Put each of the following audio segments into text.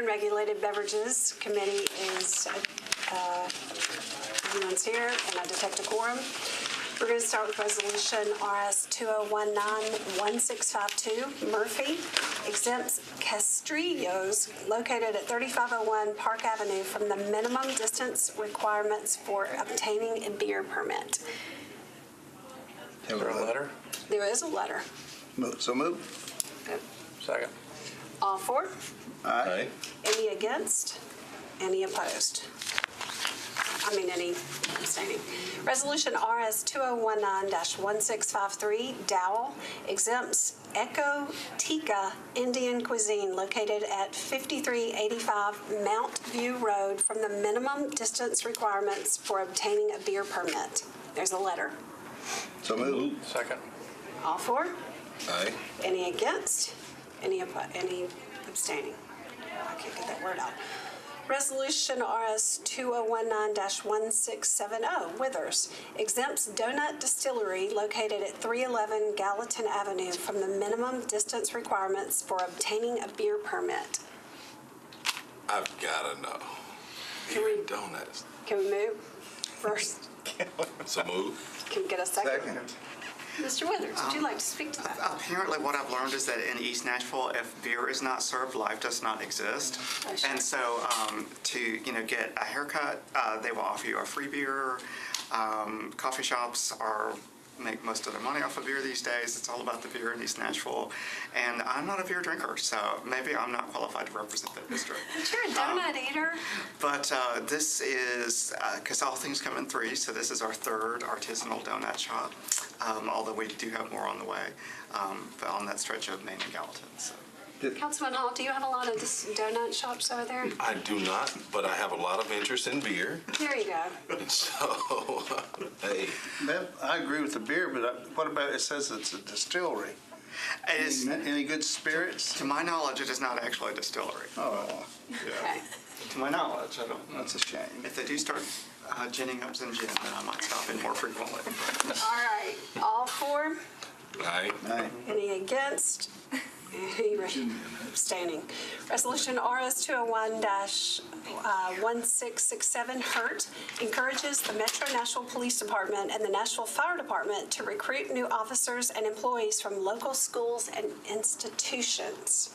and Regulated Beverages Committee is, everyone's here, and I detect a quorum. We're going to start with Resolution RS 2019-1652. Murphy exempts Castrillos located at 3501 Park Avenue from the minimum distance requirements for obtaining a beer permit. Is there a letter? There is a letter. So move. Good. Second. All for? Aye. Any against? Any opposed? Any abstaining. Resolution RS 2019-1653, Dowell, exempts Echo Tika Indian Cuisine located at 5385 Mount View Road from the minimum distance requirements for obtaining a beer permit. There's a letter. So move. Second. All for? Aye. Any against? Any abstaining? I can't get that word out. Resolution RS 2019-1670, Withers, exempts Donut Distillery located at 311 Gallatin Avenue from the minimum distance requirements for obtaining a beer permit. I've got to know. Donuts. Can we move first? So move. Can we get a second? Second. Mr. Withers, would you like to speak to that? Apparently what I've learned is that in East Nashville, if beer is not served, life does not exist. Oh, sure. And so to get a haircut, they will offer you a free beer. Coffee shops make most of their money off of beer these days. It's all about the beer in East Nashville. And I'm not a beer drinker, so maybe I'm not qualified to represent that district. But you're a donut eater. But this is, because all things come in threes, so this is our third artisanal donut shop, although we do have more on the way, but on that stretch of Main and Gallatin. So. Councilman Hall, do you have a lot of donut shops over there? I do not, but I have a lot of interest in beer. There you go. And so, hey. I agree with the beer, but what about, it says it's a distillery. Any good spirits? To my knowledge, it is not actually a distillery. Oh, Okay. To my knowledge, I don't know. that's a shame. If they do start ginning up some gin, then I might stop in more frequently. All right. All for? Aye. Aye. Any against? Any abstaining? Resolution RS 201-1667, Hurt, encourages the Metro Nashville Police Department and the Nashville Fire Department to recruit new officers and employees from local schools and institutions.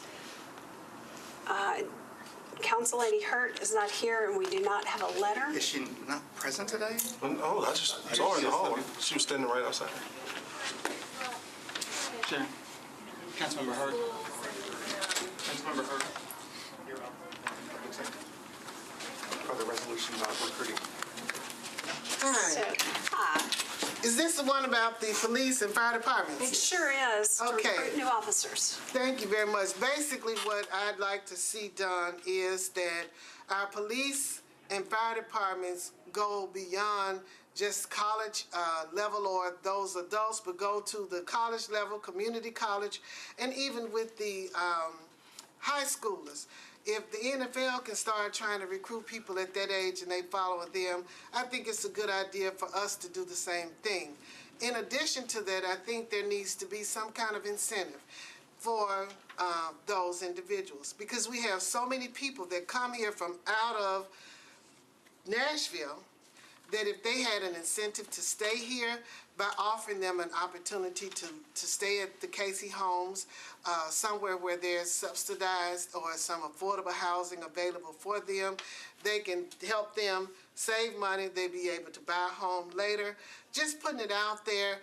Council Lady Hurt is not here, and we do not have a letter. Is she not present today? Oh, I just saw her in the hall. She was standing right outside. Sure. Councilmember Hurd. Councilmember Hurd. You're up. For the resolution about recruiting. Hi. Hi. Is this the one about the police and fire It departments? sure is to Okay. recruit new officers. Thank you very much. Basically, what I'd like to see done is that our police and fire departments go beyond just college level or those adults, but go to the college level, community college, and even with the high schoolers. If the NFL can start trying to recruit people at that age and they follow them, I think it's a good idea for us to do the same thing. In addition to that, I think there needs to be some kind of incentive for those individuals, because we have so many people that come here from out of Nashville that if they had an incentive to stay here by offering them an opportunity to stay at the Casey homes, somewhere where there's subsidized or some affordable housing available for them, they can help them save money, they'll be able to buy a home later. Just putting it out there,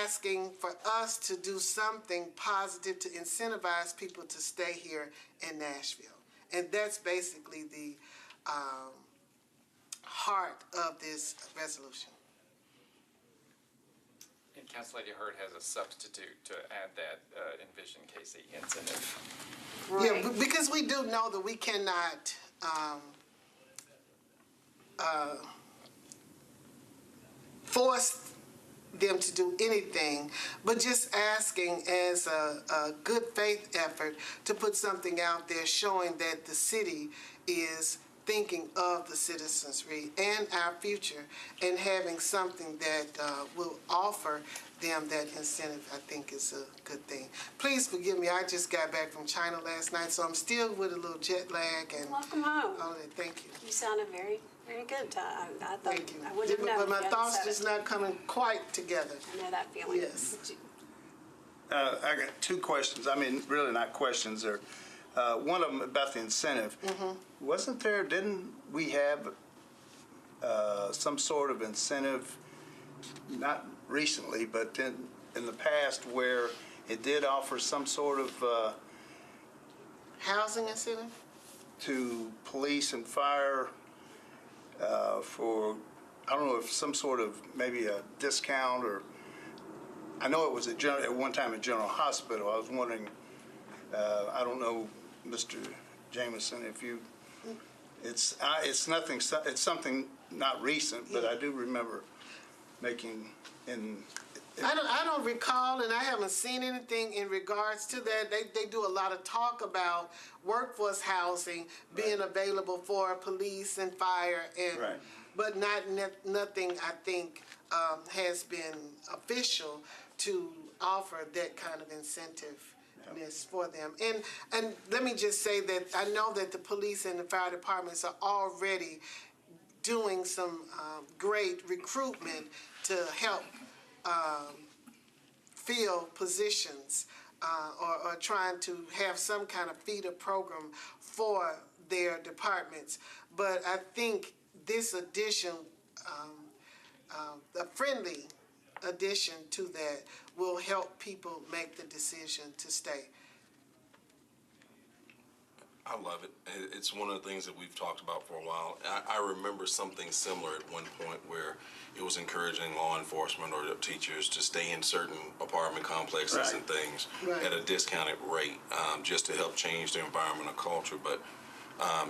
asking for us to do something positive to incentivize people to stay here in Nashville. And that's basically the heart of this resolution. And Council Lady Hurd has a substitute to add that Envision Casey incentive. Right. Yeah, because we do know that we cannot force them to do anything, but just asking as a good faith effort to put something out there showing that the city is thinking of the citizenry and our future, and having something that will offer them that incentive, I think is a good thing. Please forgive me, I just got back from China last night, so I'm still with a little jet lag and Welcome home. all that. Thank you. You sounded very, very good. I thought Thank you. I wouldn't have known. But my if you hadn't thoughts said just it. not coming quite together. I know that feeling. Yes. I got two questions. I mean, really not questions. They're, one of them about the incentive. Didn't we have some sort of incentive, not recently, but in the past, where it did offer some sort of Housing incentive? to police and fire for, I don't know, if some sort of maybe a discount, or I know it was at one time at General Hospital. I was wondering, I don't know, Mr. Jameson, if you, it's nothing, it's something not recent, but I do remember making I don't recall, and I haven't seen anything in regards to that. They do a lot of talk about workforce housing being available for police and fire, and Right. but nothing I think has been official to offer that kind of incentiveness for them. And let me just say that I know that the police and the fire departments are already doing some great recruitment to help fill positions or trying to have some kind of feeder program for their departments. But I think this addition, a friendly addition to that, will help people make the decision to stay. I love it. It's one of the things that we've talked about for a while. I remember something similar at one point where it was encouraging law enforcement or the teachers to stay in certain apartment complexes Right. and things Right. at a discounted rate, just to help change the environment or culture. But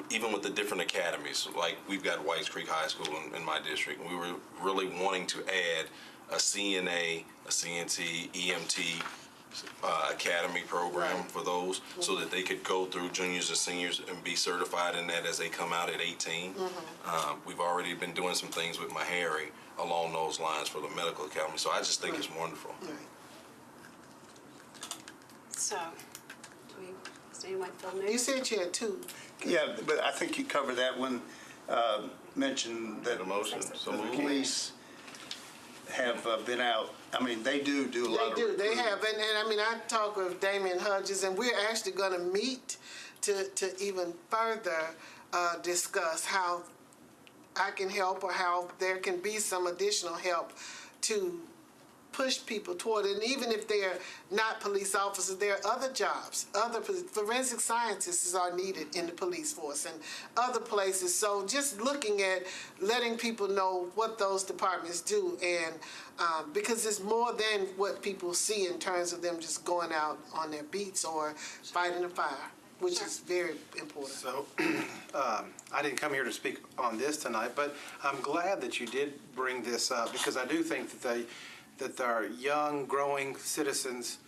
even with the different academies, like we've got Whites Creek High School in my district, we were really wanting to add a CNA, a CNT, EMT, academy program Right. for those, so that they could go through juniors and seniors and be certified in that as they come out at 18. We've already been doing some things with Meharry along those lines for the medical academy, so I just think it's wonderful. Right. So, does anyone feel new? You said you had two. Yeah, but I think you covered that when mentioned that That emotion, so the moved. police have been out. I mean, they do a lot of They do. They recruiting. have, and I mean, I talked with Damian Hudges, and we're actually going to meet to even further discuss how I can help, or how there can be some additional help to push people toward it. And even if they're not police officers, there are other jobs. Other forensic scientists are needed in the police force and other places. So just looking at letting people know what those departments do, and because it's more than what people see in terms of them just going out on their beats or fighting a fire, which is very important. So, I didn't come here to speak on this tonight, but I'm glad that you did bring this up, because I do think that our young, growing citizens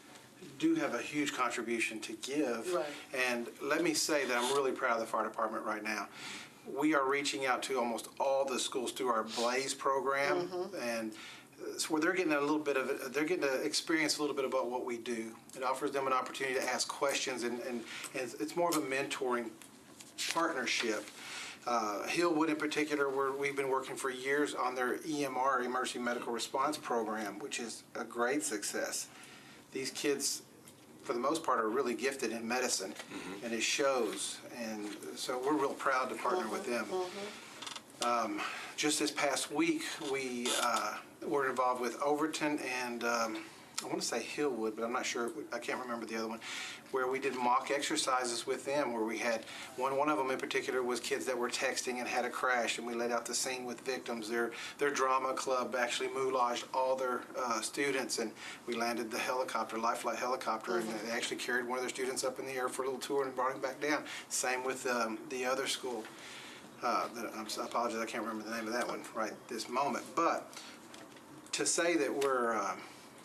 do have a huge contribution to give. Right. And let me say that I'm really proud of the fire department right now. We are reaching out to almost all the schools through our Blaze program, and it's where they're getting a little bit of it. They're getting to experience a little bit about what we do. It offers them an opportunity to ask questions, and it's more of a mentoring partnership. Hillwood in particular, where we've been working for years on their EMR, Emergency Medical Response Program, which is a great success. These kids, for the most part, are really gifted in medicine, and it shows. And so we're real proud to partner with them. Just this past week, we were involved with Overton and I want to say Hillwood, but I'm not sure. I can't remember the other one, where we did mock exercises with them, where we had one of them in particular was kids that were texting and had a crash, and we laid out the scene with victims. Their drama club actually moulaged all their students, and we landed the helicopter, Life Flight helicopter, and they actually carried one of their students up in the air for a little tour and brought him back down. Same with the other school. I apologize, I can't remember the name of that one right this moment. But to say that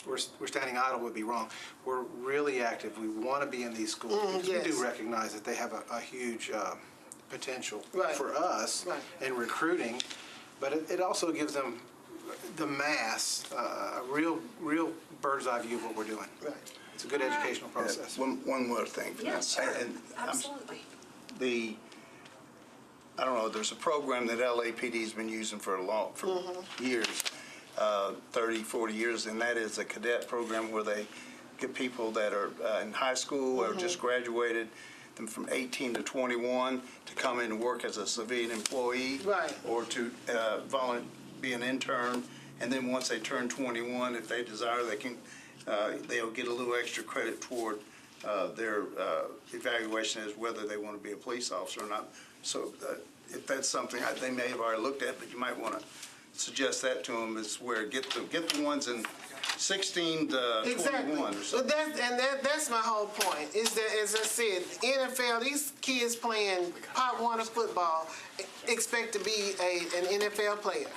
we're standing idle would be wrong. We're really active. We want to be in these schools because yes. we do recognize that they have a huge potential Right. for us Right. in recruiting, but it also gives them the mass, a real bird's eye view of what we're doing. Right. It's a good educational process. One more thing. Yes, sure. And Absolutely. I don't know, there's a program that LAPD's been using for years, 30, 40 years, and that is a cadet program where they get people that are in high school or just graduated, them from 18 to 21, to come in and work as a civilian employee. Right. Or to be an intern, and then once they turn 21, if they desire, they'll get a little extra credit toward their evaluation as whether they want to be a police officer or not. So if that's something they may have already looked at, but you might want to suggest that to them, is where get the ones in 16 to Exactly. 21 or But something. that's my whole point, is that, as I said, NFL, these kids playing Pop Warner football expect to be an NFL player.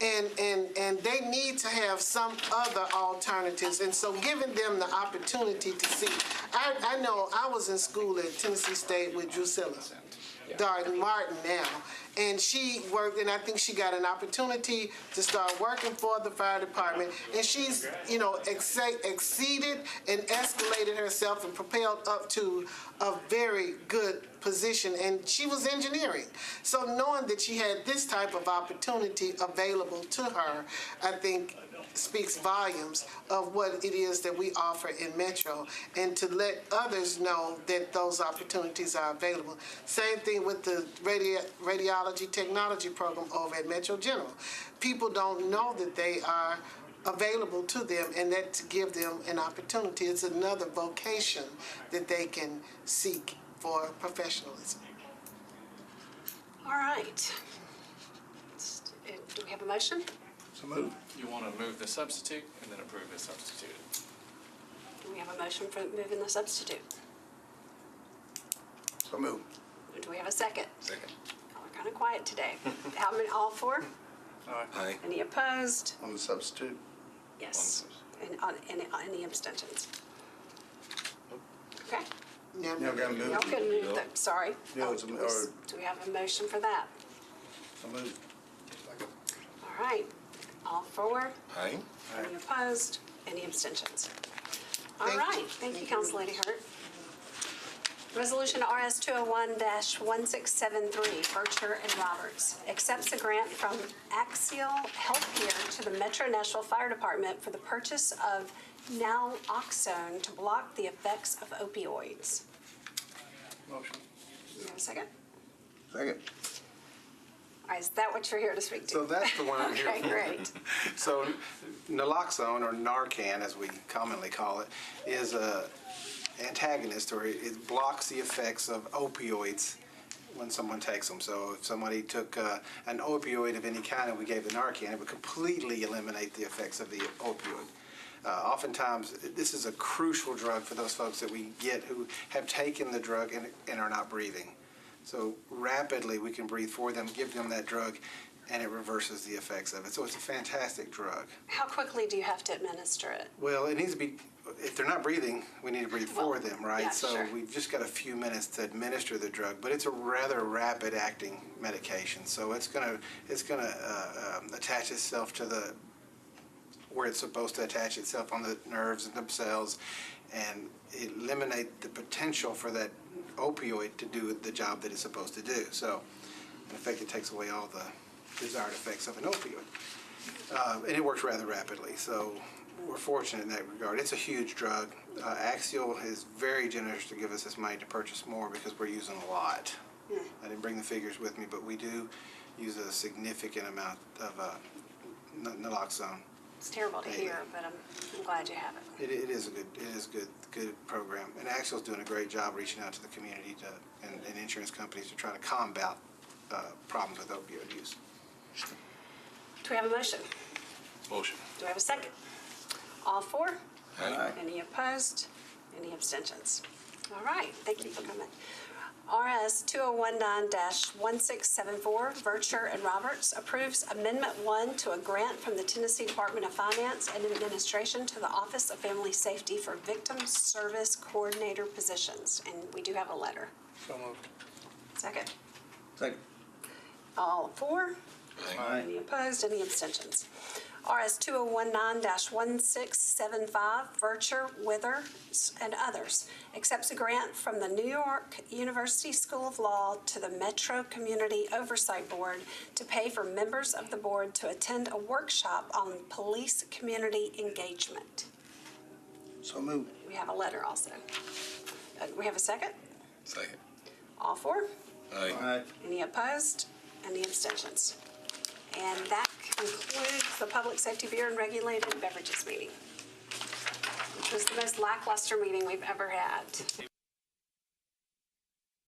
And they need to have some other alternatives, and so giving them the opportunity to see. I know I was in school at Tennessee State with Drusilla Darden Martin now, and she worked, and I think she got an opportunity to start working for the fire department, and she's, exceeded and escalated herself and propelled up to a very good position, and she was engineering. So knowing that she had this type of opportunity available to her, I think speaks volumes of what it is that we offer in Metro, and to let others know that those opportunities are available. Same thing with the radiology technology program over at Metro General. People don't know that they are available to them, and that to give them an opportunity. It's another vocation that they can seek for professionalism. All right. Do we have a motion? So move. You want to move the substitute and then approve the substitute. Do we have a motion for moving the substitute? So move. Do we have a second? Second. Y'all are kind of quiet today. How many, all four? Aye. Any opposed? On the substitute. Yes. And any abstentions? Okay. Yeah. You got to move. Y'all can move the, sorry. Yeah, it's a- or- Do we have a motion for that? So move. All right. All for? Aye. Any opposed? Any abstentions? All Thank right. you. Thank you, Council Lady Hurt. Resolution RS 201-1673, Bircher and Roberts, accepts a grant from Axial Healthcare to the Metro Nashville Fire Department for the purchase of naloxone to block the effects of opioids. Motion. You have a second? Second. All right, is that what you're here to speak to? So that's the one I'm here Okay, for. great. So naloxone, or Narcan as we commonly call it, is a antagonist, or it blocks the effects of opioids when someone takes them. So if somebody took an opioid of any kind and we gave the Narcan, it would completely eliminate the effects of the opioid. Oftentimes, this is a crucial drug for those folks that we get who have taken the drug and are not breathing. So rapidly we can breathe for them, give them that drug, and it reverses the effects of it. So it's a fantastic drug. How quickly do you have to administer it? Well, it needs to be, if they're not breathing, we need to breathe for them, right? yeah, So sure. we've just got a few minutes to administer the drug, but it's a rather rapid acting medication. So it's gonna attach itself to where it's supposed to attach itself, on the nerves and the cells, and eliminate the potential for that opioid to do the job that it's supposed to do. So in effect, it takes away all the desired effects of an opioid. And it works rather rapidly. So we're fortunate in that regard. It's a huge drug. Axial is very generous to give us this money to purchase more because we're using a lot. I didn't bring the figures with me, but we do use a significant amount of naloxone. It's terrible to hear, but I'm glad you have it. It is a good program, and Axial's doing a great job reaching out to the community and insurance companies to try to combat problems with opioid use. Do we have a motion? Motion. Do we have a second? All for? Aye. Any opposed? Any abstentions? All right, thank you for coming. RS 2019-1674, Vircher and Roberts, approves Amendment 1 to a grant from the Tennessee Department of Finance and Administration to the Office of Family Safety for Victim Service Coordinator positions. And we do have a letter. So moved. Second. Second. All for? Aye. Any opposed? Any abstentions? RS 2019-1675, Vircher, Withers, and others, accepts a grant from the New York University School of Law to the Metro Community Oversight Board to pay for members of the board to attend a workshop on police community engagement. So moved. We have a letter also. We have a second? Second. All for? Aye. Any opposed? Any abstentions? And that concludes the Public Safety Beer and Regulated Beverages meeting, which was the most lackluster meeting we've ever had.